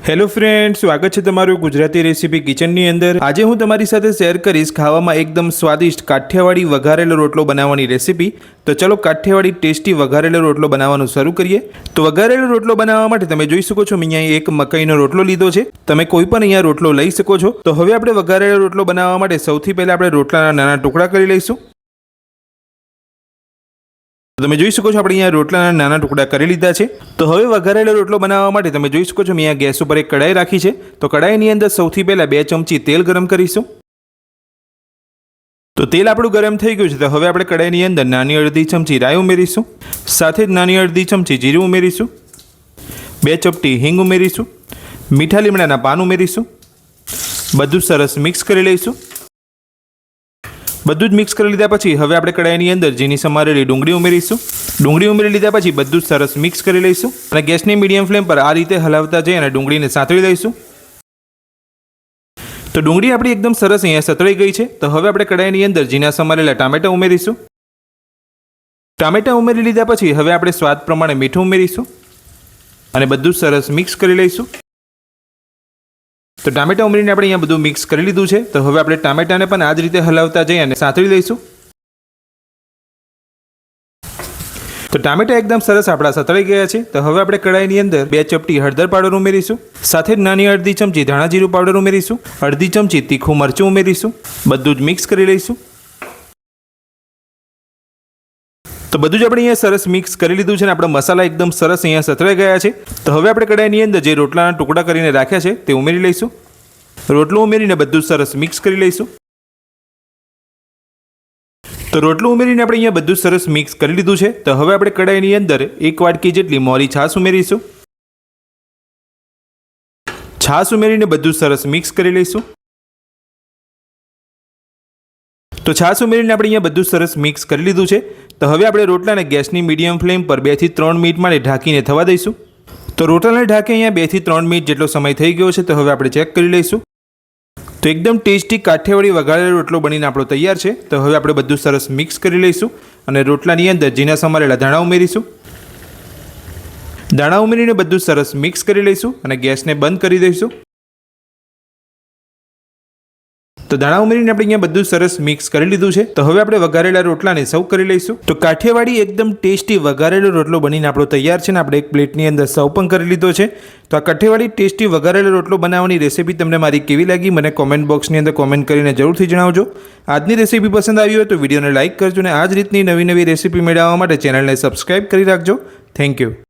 Hello friends, स्वागत है तमारू Gujarati recipe किचननी अंदर। आज हूँ तमारी साथे शेर करीश खावामां एकदम स्वादिष्ट काठियावाड़ी वघारेलो रोटलो बनाववानी रेसिपी। तो चलो काठियावाड़ी टेस्टी वघारेलो रोटलो बनाववानुं शरू करीए। तो वघारेलो रोटलो बनाववा माटे तमे जोई शको छो मैं अहींया एक मकाईनो रोटलो लीधो छे। तमे कोई पण अहींया रोटलो लई शको छो। तो हवे आपणे वघारेलो रोटलो बनाववा माटे सौथी पहेला आपणे रोटलाना नाना टुकड़ा करी लईशुं। તમે જોઈ શકો છો આપણે અહીંયા રોટલાના નાના ટુકડા કરી લીધા છે। તો હવે વઘારેલો રોટલો બનાવવા માટે તમે જોઈ શકો છો મેં અહીંયા ગેસ ઉપર એક કઢાઈ રાખી છે। તો કઢાઈની અંદર સૌથી પહેલા 2 ચમચી તેલ ગરમ કરીશું। તો તેલ આપણું ગરમ થઈ ગયું છે। તો હવે આપણે કઢાઈની અંદર નાની અડધી ચમચી રાઈ ઉમેરીશું, સાથે જ નાની અડધી ચમચી જીરું ઉમેરીશું, 2 ચપટી હિંગ ઉમેરીશું, મીઠા લીમડાના પાન ઉમેરીશું, બધું સરસ મિક્સ કરી લઈશું। બધું જ મિક્સ કરી લીધા પછી હવે આપણે કઢાઈની અંદર ઝીણી સમારેલી ડુંગળી ઉમેરીશું। ડુંગળી ઉમેરી લીધા પછી બધું સરસ મિક્સ કરી લઈશું અને ગેસની મીડિયમ ફ્લેમ પર આ રીતે હલાવતા જઈ અને ડુંગળીને સાતળી લઈશું। તો ડુંગળી આપણી એકદમ સરસ અહીંયા સતળાઈ ગઈ છે। તો હવે આપણે કઢાઈની અંદર ઝીણા સમારેલા ટામેટા ઉમેરીશું। ટામેટા ઉમેરી લીધા પછી હવે આપણે સ્વાદ પ્રમાણે મીઠું ઉમેરીશું અને બધું સરસ મિક્સ કરી લઈશું। તો ટામેટા ઉમેરીને આપણે અહીંયા બધું મિક્સ કરી લીધું છે। તો હવે આપણે ટામેટાને પણ આ જ રીતે હલાવતા જઈ અને સાતળી લઈશું। તો ટામેટા એકદમ સરસ આપણા સતળાઈ ગયા છે। તો હવે આપણે કઢાઈની અંદર 2 ચપટી હળદર પાવડર ઉમેરીશું, સાથે જ નાની અડધી ચમચી ધાણા જીરું પાવડર ઉમેરીશું, અડધી ચમચી તીખું મરચું ઉમેરીશું, બધું જ મિક્સ કરી લઈશું। તો બધું જ આપણે અહીંયા સરસ મિક્સ કરી લીધું છે અને આપણા મસાલા એકદમ સરસ અહીંયા સતળાઈ ગયા છે। તો હવે આપણે કઢાઈની અંદર જે રોટલાના ટુકડા કરીને રાખ્યા છે તે ઉમેરી લઈશું। રોટલો ઉમેરીને બધું સરસ મિક્સ કરી લઈશું। તો રોટલું ઉમેરીને આપણે અહીંયા બધું સરસ મિક્સ કરી લીધું છે। તો હવે આપણે કઢાઈની અંદર 1 વાટકી જેટલી મોરી છાશ ઉમેરીશું। છાશ ઉમેરીને બધું સરસ મિક્સ કરી લઈશું। તો છાશ ઉમેરીને આપણે અહીંયા બધું સરસ મિક્સ કરી લીધું છે। તો હવે આપણે રોટલાને ગેસની મીડિયમ ફ્લેમ પર 2 થી 3 મિનિટ માટે ઢાંકીને થવા દઈશું। તો રોટલાને ઢાંકી અહીંયા 2 થી 3 મિનિટ જેટલો સમય થઈ ગયો છે। તો હવે આપણે ચેક કરી લઈશું। તો એકદમ ટેસ્ટી કાઠિયાવાડી વઘારેલો રોટલો બનીને આપણો તૈયાર છે। તો હવે આપણે બધું સરસ મિક્સ કરી લઈશું અને રોટલાની અંદર ઝીણા સમારેલા ધાણા ઉમેરીશું। ધાણા ઉમેરીને બધું સરસ મિક્સ કરી લઈશું અને ગેસને બંધ કરી દઈશું। તો દાણા ઉમેરીને આપણે અહીંયા બધું સરસ મિક્સ કરી લીધું છે। તો હવે આપણે વઘારેલા રોટલાને સર્વ કરી લઈશું। તો કાઠિયાવાડી એકદમ ટેસ્ટી વઘારેલો રોટલો બનીને આપણો તૈયાર છે ને આપણે એક પ્લેટની અંદર સર્વ પણ કરી લીધો છે। તો આ કાઠિયાવાડી ટેસ્ટી વઘારેલો રોટલો બનાવવાની રેસીપી તમને મારી કેવી લાગી મને કોમેન્ટ બોક્સની અંદર કોમેન્ટ કરીને જરૂરથી જણાવજો। આજની રેસીપી પસંદ આવી હોય તો વિડીયોને લાઇક કરજો અને આ જ રીતની નવી રેસીપી મેળવવા માટે ચેનલને સબસ્ક્રાઇબ કરી રાખજો। Thank you.